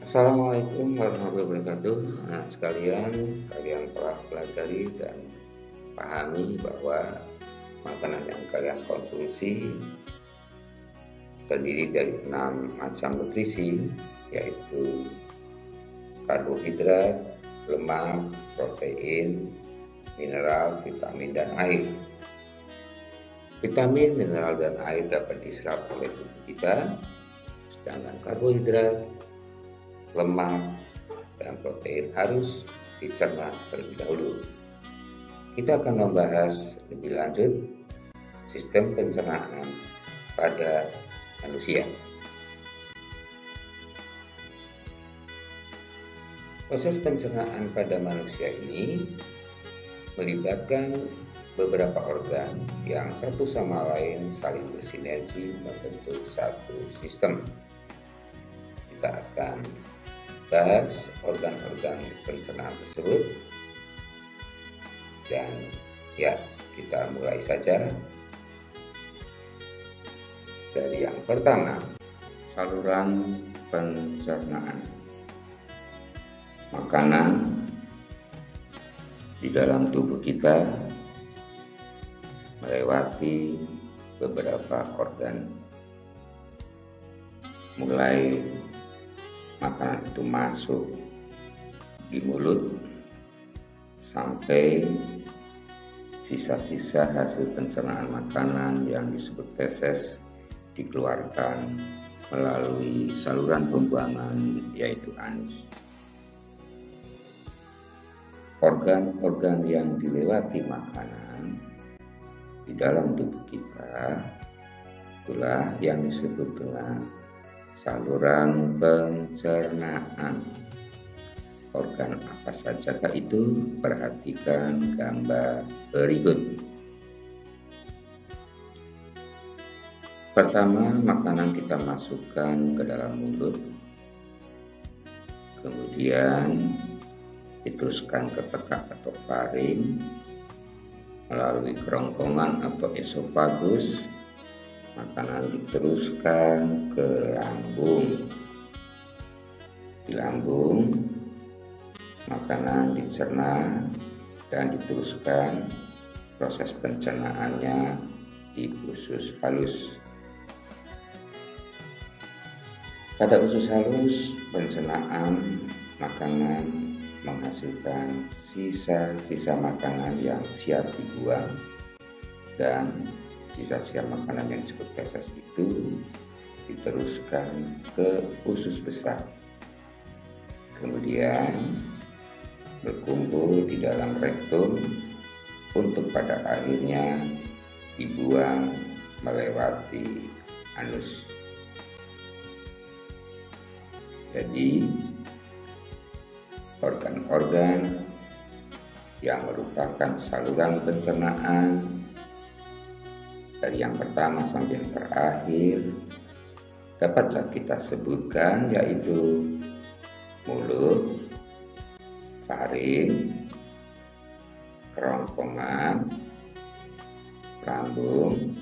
Assalamualaikum warahmatullahi wabarakatuh. Nah, sekalian kalian telah pelajari dan pahami bahwa makanan yang kalian konsumsi terdiri dari 6 macam nutrisi, yaitu karbohidrat, lemak, protein, mineral, vitamin, dan air. Vitamin, mineral, dan air dapat diserap oleh tubuh kita, sedangkan karbohidrat, lemak, dan protein harus dicerna terlebih dahulu. Kita akan membahas lebih lanjut sistem pencernaan pada manusia. Proses pencernaan pada manusia ini melibatkan beberapa organ yang satu sama lain saling bersinergi membentuk satu sistem. Kita akan bahas organ-organ pencernaan tersebut, dan kita mulai saja dari yang pertama, saluran pencernaan. Makanan di dalam tubuh kita melewati beberapa organ, mulai makanan itu masuk di mulut sampai sisa-sisa hasil pencernaan makanan yang disebut feses dikeluarkan melalui saluran pembuangan, yaitu anus. Organ-organ yang dilewati makanan di dalam tubuh kita itulah yang disebut dengan saluran pencernaan. Organ apa sajakah itu? Perhatikan gambar berikut. Pertama, makanan kita masukkan ke dalam mulut, kemudian diteruskan ke tekak atau faring, melalui kerongkongan atau esofagus. Makanan diteruskan ke lambung. Di lambung, makanan dicerna dan diteruskan proses pencernaannya di usus halus. Pada usus halus, pencernaan makanan menghasilkan sisa-sisa makanan yang siap dibuang, dan sisa-sisa makanan yang disebut feses itu diteruskan ke usus besar, kemudian berkumpul di dalam rektum untuk pada akhirnya dibuang melewati anus. Jadi organ-organ yang merupakan saluran pencernaan dari yang pertama sampai yang terakhir dapatlah kita sebutkan, yaitu mulut, faring, kerongkongan, lambung,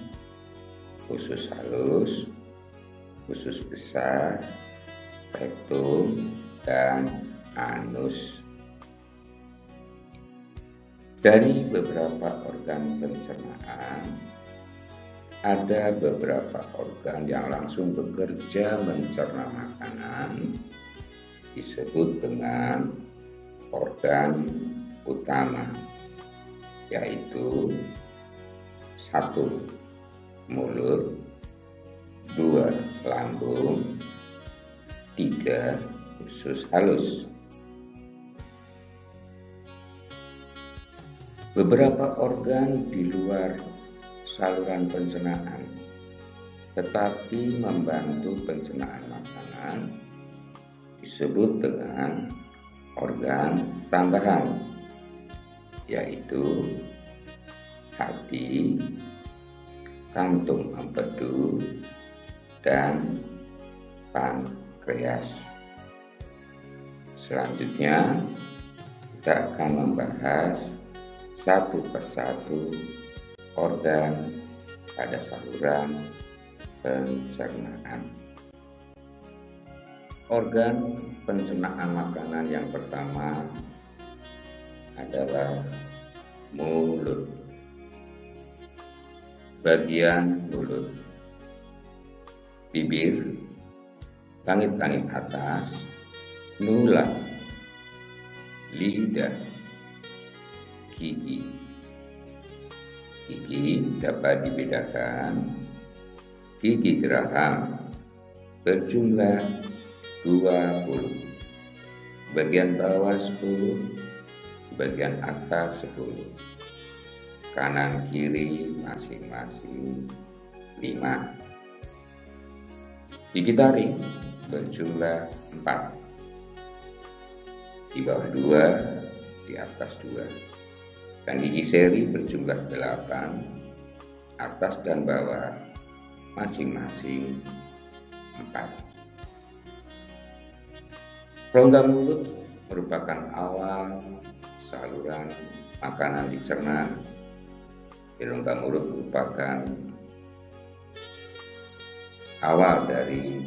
usus halus, usus besar, rektum, dan anus. Dari beberapa organ pencernaan, ada beberapa organ yang langsung bekerja mencerna makanan, disebut dengan organ utama, yaitu 1. Mulut, 2. Lambung, 3. Usus halus. Beberapa organ di luar saluran pencernaan tetapi membantu pencernaan makanan disebut dengan organ tambahan, yaitu hati, kantung empedu, dan pankreas. Selanjutnya kita akan membahas satu persatu organ pada saluran pencernaan. Organ pencernaan makanan yang pertama adalah mulut. Bagian mulut, bibir, langit-langit atas, nulang, lidah, gigi. Gigi dapat dibedakan. Gigi geraham berjumlah 20, bagian bawah 10, bagian atas 10, kanan kiri masing-masing 5. Gigi taring berjumlah 4, di bawah 2, di atas 2. Dan gigi seri berjumlah 8, atas dan bawah masing-masing 4. Rongga mulut merupakan awal saluran makanan dicerna. Rongga mulut merupakan awal dari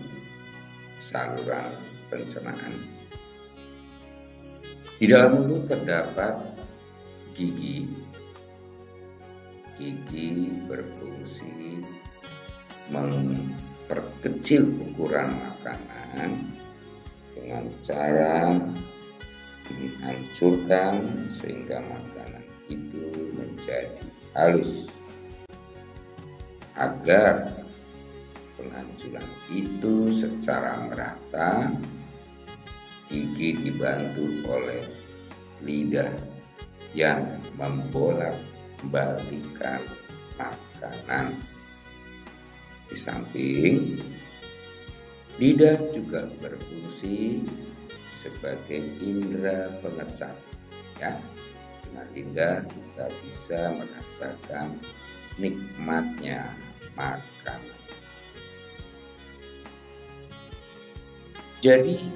saluran pencernaan. Di dalam mulut terdapat gigi. Gigi berfungsi memperkecil ukuran makanan dengan cara menghancurkan sehingga makanan itu menjadi halus. Agar penghancuran itu secara merata, gigi dibantu oleh lidah yang membolak-balikkan makanan. Di samping, lidah juga berfungsi sebagai indera pengecap. Ya, dengan lidah kita bisa merasakan nikmatnya makanan. Jadi,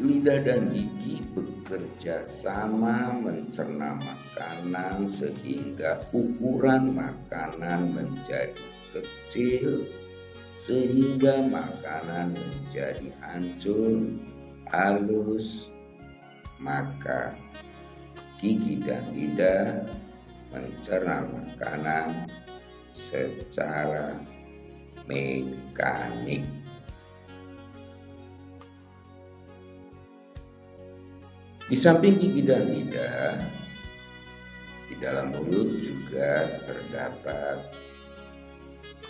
lidah dan gigi bekerja sama mencerna makanan sehingga ukuran makanan menjadi kecil, sehingga makanan menjadi hancur, halus. Maka gigi dan lidah mencerna makanan secara mekanik. Di samping gigi dan lidah, di dalam mulut juga terdapat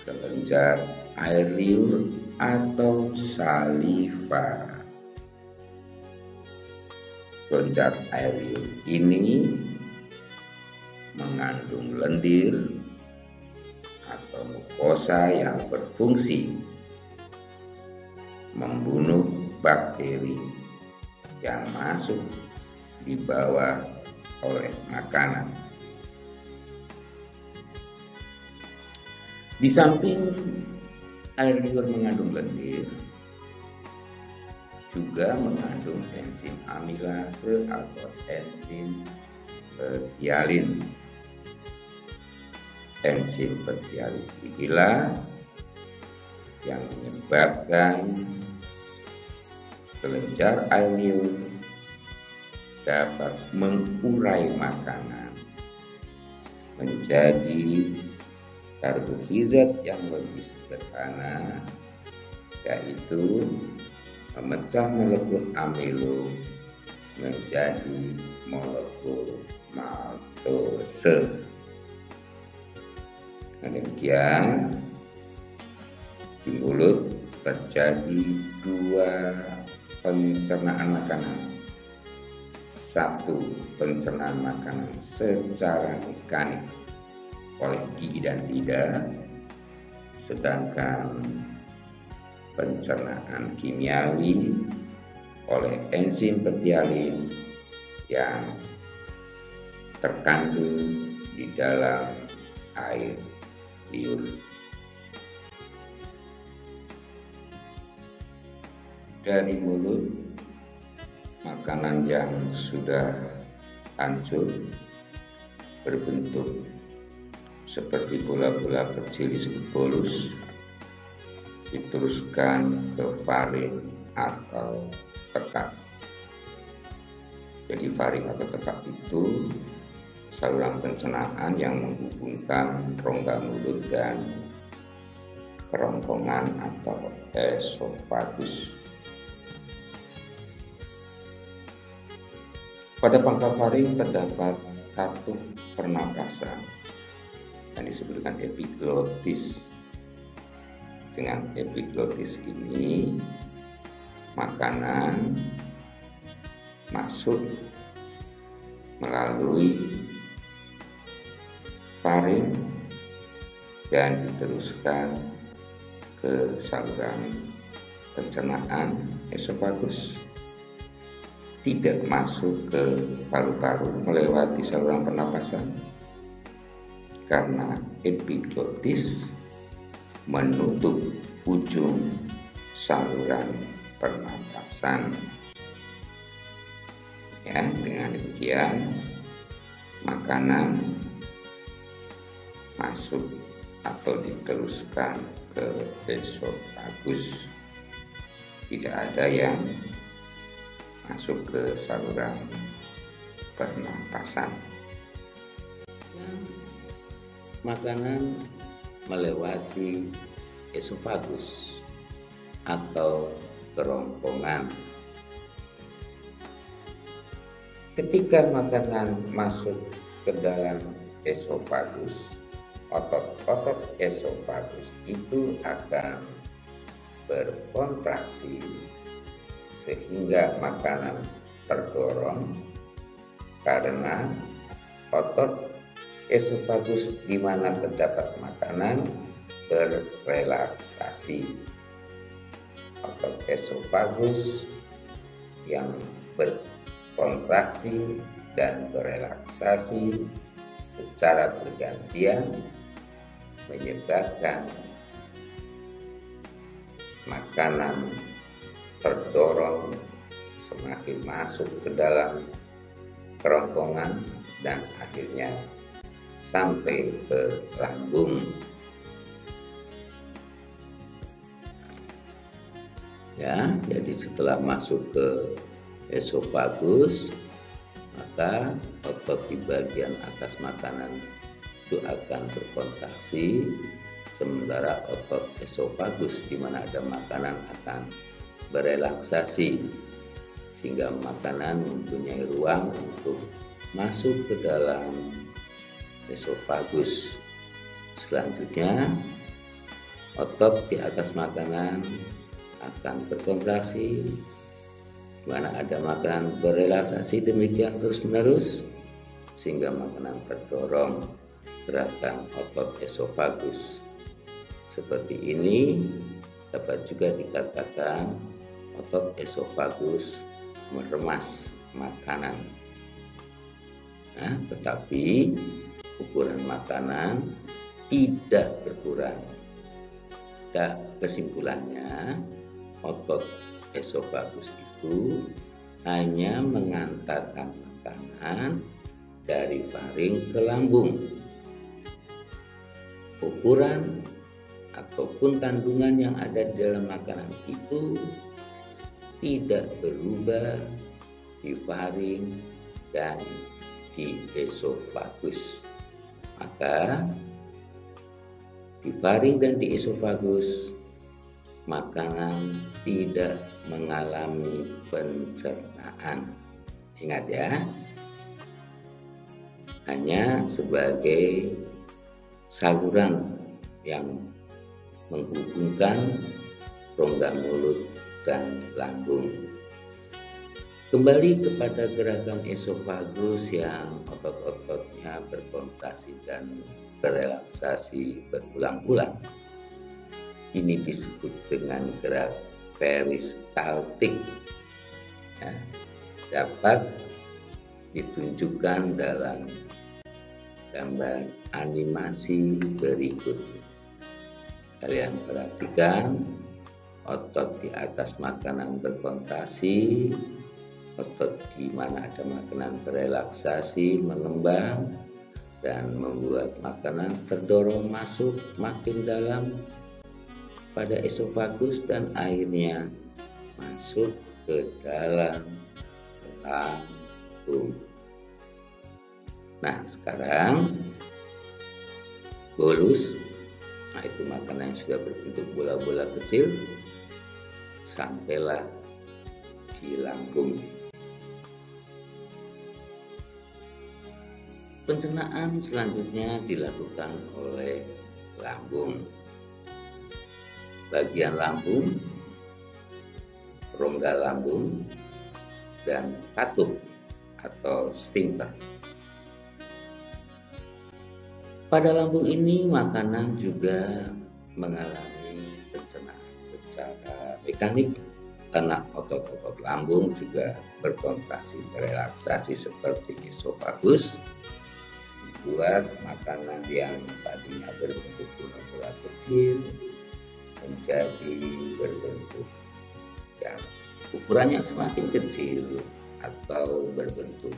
kelenjar air liur atau saliva. Kelenjar air liur ini mengandung lendir atau mukosa yang berfungsi membunuh bakteri yang masuk dibawa oleh makanan. Di samping air liur mengandung lendir, juga mengandung enzim amilase atau enzim petialin. Enzim petialin inilah yang menyebabkan kelenjar air liur dapat mengurai makanan menjadi karbohidrat yang lebih sederhana, yaitu memecah molekul amilo menjadi molekul maltose. Demikian, di mulut terjadi 2 pencernaan makanan. 1, pencernaan makanan secara mekanik oleh gigi dan lidah, sedangkan pencernaan kimiawi oleh enzim petialin yang terkandung di dalam air liur. Dari mulut, makanan yang sudah hancur berbentuk seperti bola-bola kecil disebut bolus, diteruskan ke faring atau tekak. Jadi faring atau tekak itu saluran pencernaan yang menghubungkan rongga mulut dan kerongkongan atau esofagus. Pada pangkal faring terdapat katup pernapasan yang disebutkan epiglotis. Dengan epiglotis ini makanan masuk melalui faring dan diteruskan ke saluran pencernaan esofagus, tidak masuk ke paru-paru melewati saluran pernapasan karena epiglotis menutup ujung saluran pernapasan. Ya, dengan demikian makanan masuk atau diteruskan ke esofagus, tidak ada yang masuk ke saluran pernapasan. Makanan melewati esofagus atau kerongkongan. Ketika makanan masuk ke dalam esofagus, otot-otot esofagus itu akan berkontraksi sehingga makanan terdorong karena otot esofagus di mana terdapat makanan berrelaksasi. Otot esofagus yang berkontraksi dan berrelaksasi secara bergantian menyebabkan makanan terdorong semakin masuk ke dalam kerongkongan dan akhirnya sampai ke lambung. Ya, jadi setelah masuk ke esofagus, maka otot di bagian atas makanan itu akan berkontraksi, sementara otot esofagus di mana ada makanan akan berrelaksasi sehingga makanan mempunyai ruang untuk masuk ke dalam esofagus. Selanjutnya otot di atas makanan akan berkontraksi, di mana ada makanan berrelaksasi demikian terus menerus sehingga makanan terdorong gerakan otot esofagus. Seperti ini dapat juga dikatakan otot esofagus meremas makanan. Nah, tetapi ukuran makanan tidak berkurang. Kesimpulannya, otot esofagus itu hanya mengantarkan makanan dari faring ke lambung. Ukuran ataupun kandungan yang ada di dalam makanan itu tidak berubah di faring dan di esofagus. Maka di faring dan di esofagus makanan tidak mengalami pencernaan. Ingat ya, hanya sebagai saluran yang menghubungkan rongga mulut dan lambung. Kembali kepada gerakan esofagus yang otot-ototnya berkontraksi dan berrelaksasi berulang-ulang. Ini disebut dengan gerak peristaltik. Ya, dapat ditunjukkan dalam gambar animasi berikut. Kalian perhatikan, otot di atas makanan berkontraksi, otot di mana ada makanan berrelaksasi mengembang dan membuat makanan terdorong masuk makin dalam pada esofagus dan akhirnya masuk ke dalam lambung. Nah, sekarang bolus, nah itu makanan yang sudah berbentuk bola-bola kecil, sampailah di lambung. Pencernaan selanjutnya dilakukan oleh lambung. Bagian lambung, rongga lambung, dan katup atau sfinkter. Pada lambung ini makanan juga mengalami pencernaan secara mekanik karena otot-otot lambung juga berkontraksi berelaksasi seperti esofagus, membuat makanan yang tadinya berbentuk bola-bola kecil menjadi berbentuk yang ukurannya semakin kecil atau berbentuk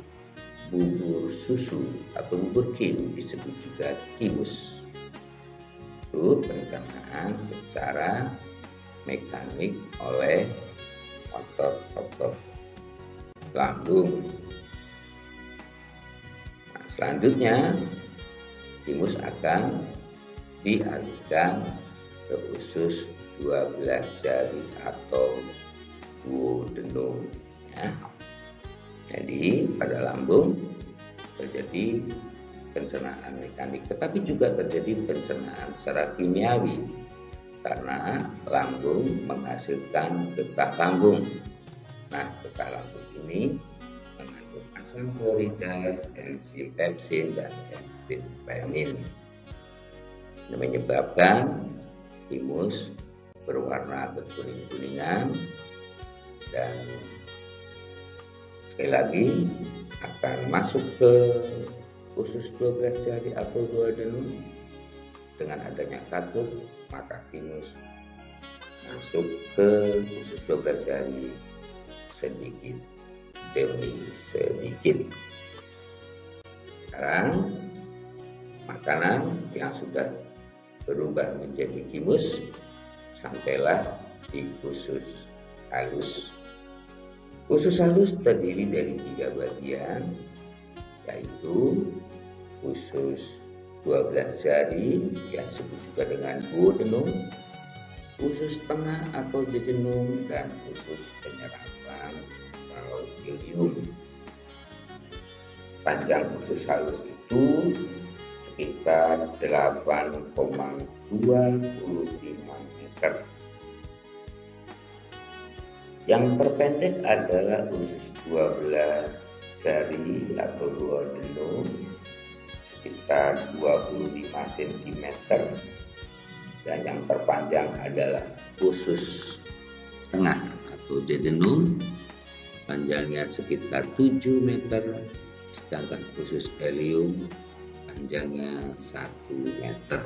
bubur susu atau bubur kim, disebut juga kimus. Itu pencernaan secara mekanik oleh otot-otot lambung. Nah, selanjutnya timus akan dialihkan ke usus 12 jari atau duodenum ya. Jadi pada lambung terjadi pencernaan mekanik, tetapi juga terjadi pencernaan secara kimiawi karena lambung menghasilkan getah lambung. Nah, getah lambung ini mengandung asam klorida, enzim pepsin, dan enzim renin, yang menyebabkan timus berwarna kekuning-kuningan dan sekali lagi akan masuk ke usus 12 jari atau duodenum. Dengan adanya katup, maka timus masuk ke usus 12 jari sedikit demi sedikit. Sekarang makanan yang sudah berubah menjadi kimus sampailah di usus halus. Usus halus terdiri dari 3 bagian, yaitu usus 12 jari yang disebut juga dengan duodenum, usus tengah atau jejunum, dan usus penyerapan atau ileum. Panjang usus halus itu sekitar 8,25 meter. Yang terpendek adalah usus 12 jari atau duodenum sekitar 25 cm, dan yang terpanjang adalah usus tengah atau jejunum, panjangnya sekitar 7 meter, sedangkan usus ileum panjangnya 1 meter.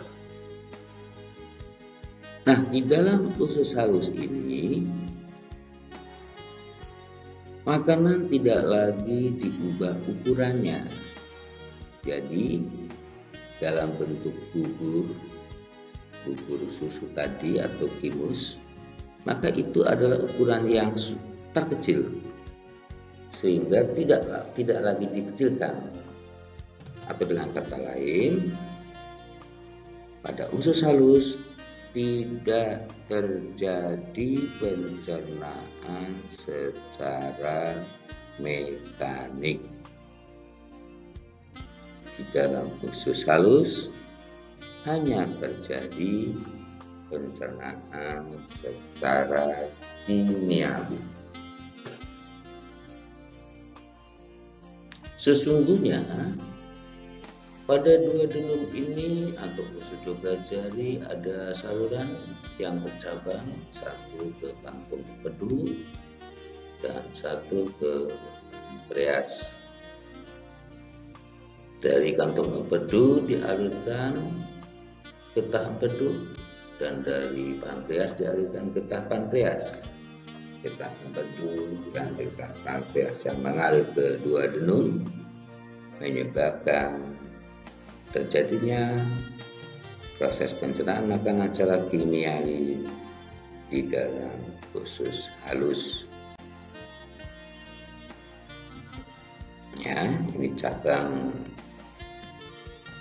Nah, di dalam usus halus ini makanan tidak lagi diubah ukurannya. Jadi dalam bentuk bubur susu tadi atau kimus, maka itu adalah ukuran yang terkecil sehingga tidak lagi dikecilkan. Atau dengan kata lain, pada usus halus tidak terjadi pencernaan secara mekanik. Di dalam usus halus hanya terjadi pencernaan secara kimiawi. Sesungguhnya pada duodenum ini atau usus 12 jari ada saluran yang bercabang, satu ke kantung empedu dan satu ke pankreas. Dari kantung empedu dialirkan getah empedu dan dari pankreas dialirkan getah pankreas. Getah empedu dan getah pankreas yang mengalir ke duodenum menyebabkan terjadinya proses pencernaan makanan secara kimiawi di di dalam usus halus. Ya, ini cabang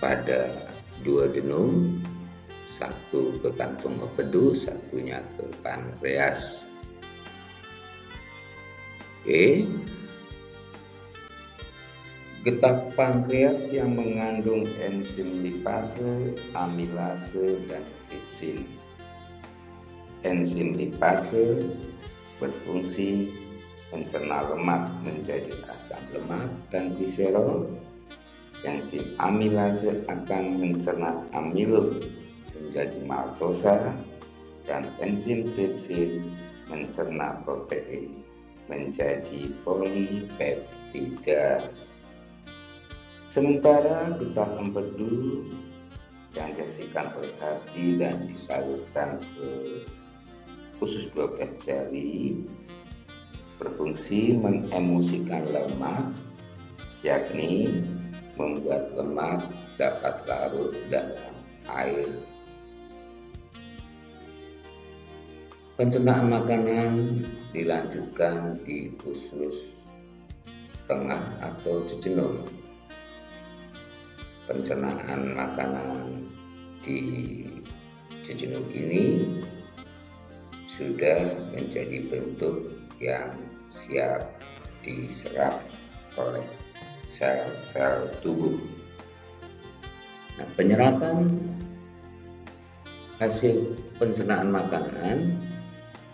pada 2 denum, satu ke kantung empedu, satunya ke pankreas. Oke. Getah pankreas yang mengandung enzim lipase, amilase, dan tripsin. Enzim lipase berfungsi mencerna lemak menjadi asam lemak dan gliserol. Enzim amilase akan mencerna amilum menjadi maltosa, dan enzim tripsin mencerna protein menjadi polipeptida. Sementara getah empedu yang dihasilkan oleh hati dan disalurkan ke usus 12 jari berfungsi mengemulsikan lemak, yakni membuat lemak dapat larut dalam air. Pencernaan makanan dilanjutkan di usus tengah atau jejunum. Pencernaan makanan di jejunum ini sudah menjadi bentuk yang siap diserap oleh sel-sel tubuh. Nah, penyerapan hasil pencernaan makanan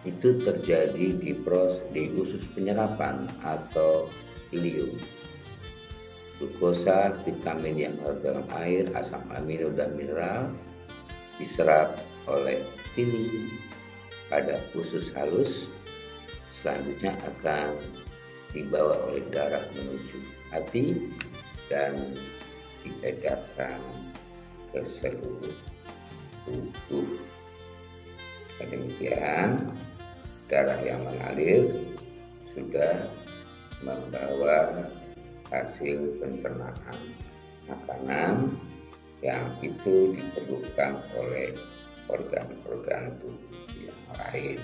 itu terjadi di usus penyerapan atau ileum. Glukosa, vitamin yang ada dalam air, asam amino dan mineral diserap oleh pili pada usus halus, selanjutnya akan dibawa oleh darah menuju hati dan diedarkan ke seluruh tubuh. Demikian, darah yang mengalir sudah membawa hasil pencernaan makanan yang itu diperlukan oleh organ-organ tubuh yang lain.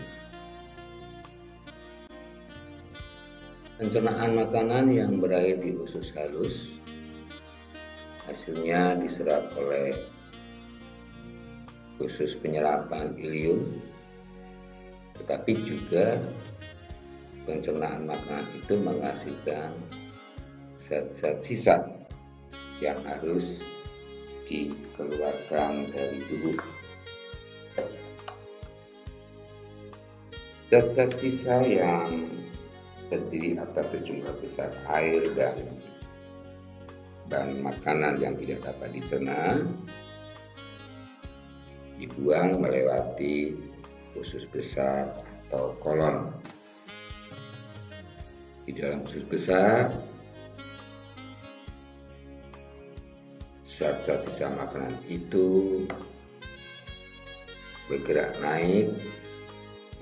Pencernaan makanan yang berakhir di usus halus hasilnya diserap oleh usus penyerapan ileum, tetapi juga pencernaan makanan itu menghasilkan zat-zat sisa yang harus dikeluarkan dari tubuh. Zat-zat sisa yang terdiri atas sejumlah besar air dan makanan yang tidak dapat dicerna dibuang melewati usus besar atau kolon. Di dalam usus besar, zat-zat sisa makanan itu bergerak naik,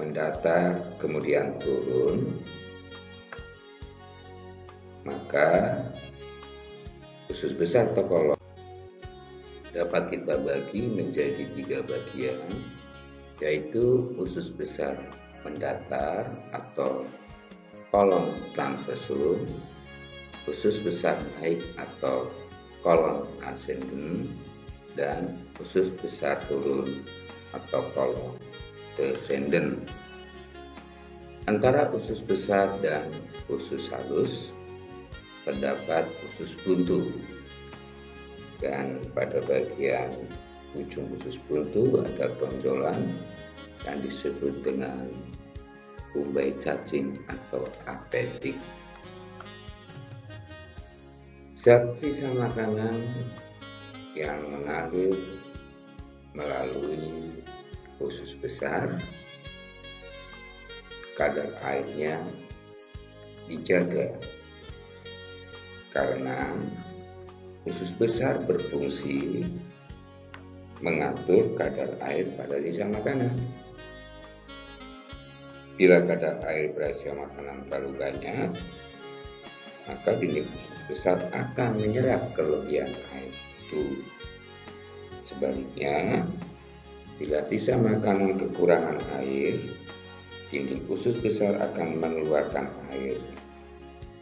mendatar, kemudian turun. Maka usus besar atau kolon dapat kita bagi menjadi 3 bagian, yaitu usus besar mendatar atau kolon transversum, usus besar naik atau kolon ascendens, dan usus besar turun atau kolon descendens. Antara usus besar dan usus halus terdapat usus buntu, dan pada bagian ujung usus buntu ada tonjolan yang disebut dengan umbai cacing atau apedik. Zat sisa makanan yang mengalir melalui usus besar, kadar airnya dijaga karena usus besar berfungsi mengatur kadar air pada sisa makanan. Bila kadar air pada sisa makanan terlalu banyak, maka dinding usus besar akan menyerap kelebihan air itu. Sebaliknya, Bila sisa makanan kekurangan air, dinding usus besar akan mengeluarkan air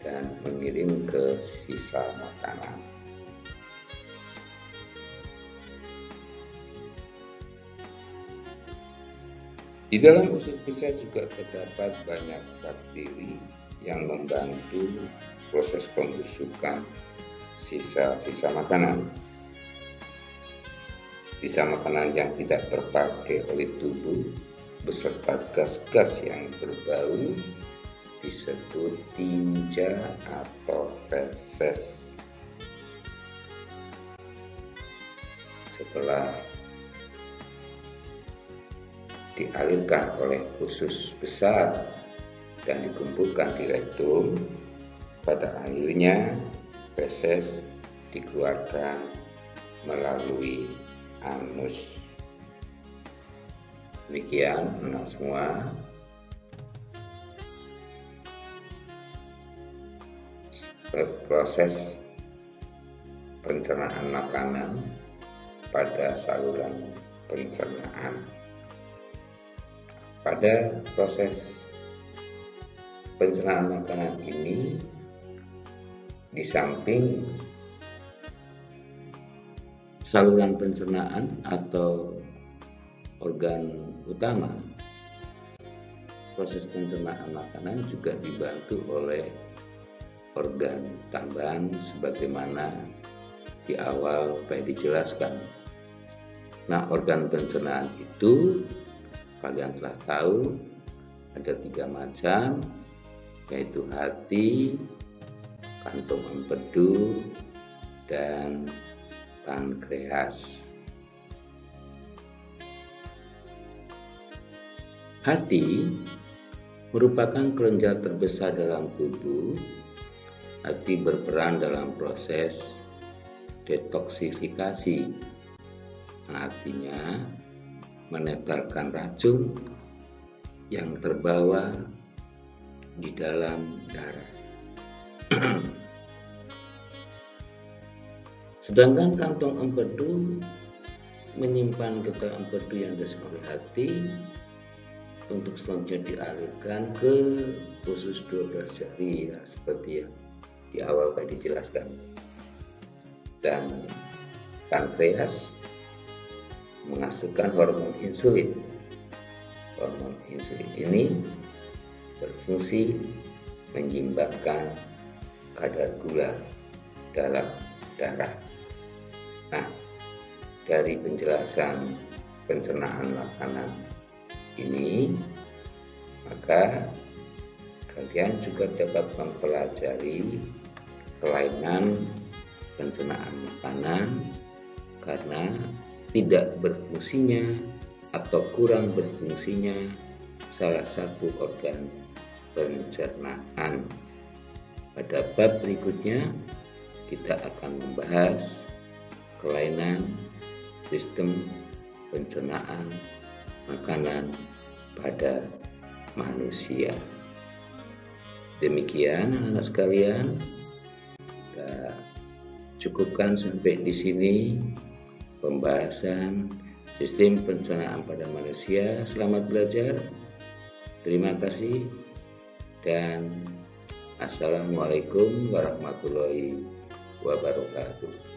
dan mengirim ke sisa makanan. Di dalam usus besar juga terdapat banyak bakteri yang membantu proses pembusukan sisa-sisa makanan. Sisa makanan yang tidak terpakai oleh tubuh beserta gas-gas yang berbau disebut tinja atau feses. Setelah dialirkan oleh usus besar dan dikumpulkan di rektum, pada akhirnya feses dikeluarkan melalui anus. Demikian anak semua, proses pencernaan makanan pada saluran pencernaan. Pada proses pencernaan makanan ini, di samping saluran pencernaan atau organ utama, proses pencernaan makanan juga dibantu oleh organ tambahan sebagaimana di awal dijelaskan. Nah, organ pencernaan itu kalian telah tahu ada 3 macam, yaitu hati, kantong empedu, dan pankreas. Hati merupakan kelenjar terbesar dalam tubuh. Hati berperan dalam proses detoksifikasi, artinya menetralkan racun yang terbawa di dalam darah. Sedangkan kantong empedu menyimpan getah empedu yang dihasilkan oleh hati untuk selanjutnya dialirkan ke usus 12 jari, ya, seperti yang di awal tadi dijelaskan. Dan pankreas menghasilkan hormon insulin. Hormon insulin ini berfungsi menyeimbangkan kadar gula dalam darah. Nah, dari penjelasan pencernaan makanan ini, maka kalian juga dapat mempelajari kelainan pencernaan makanan karena tidak berfungsinya atau kurang berfungsinya salah satu organ pencernaan. Pada bab berikutnya kita akan membahas kelainan sistem pencernaan makanan pada manusia. Demikian anak sekalian, kita cukupkan sampai di sini pembahasan sistem pencernaan pada manusia. Selamat belajar. Terima kasih dan Assalamualaikum warahmatullahi wabarakatuh.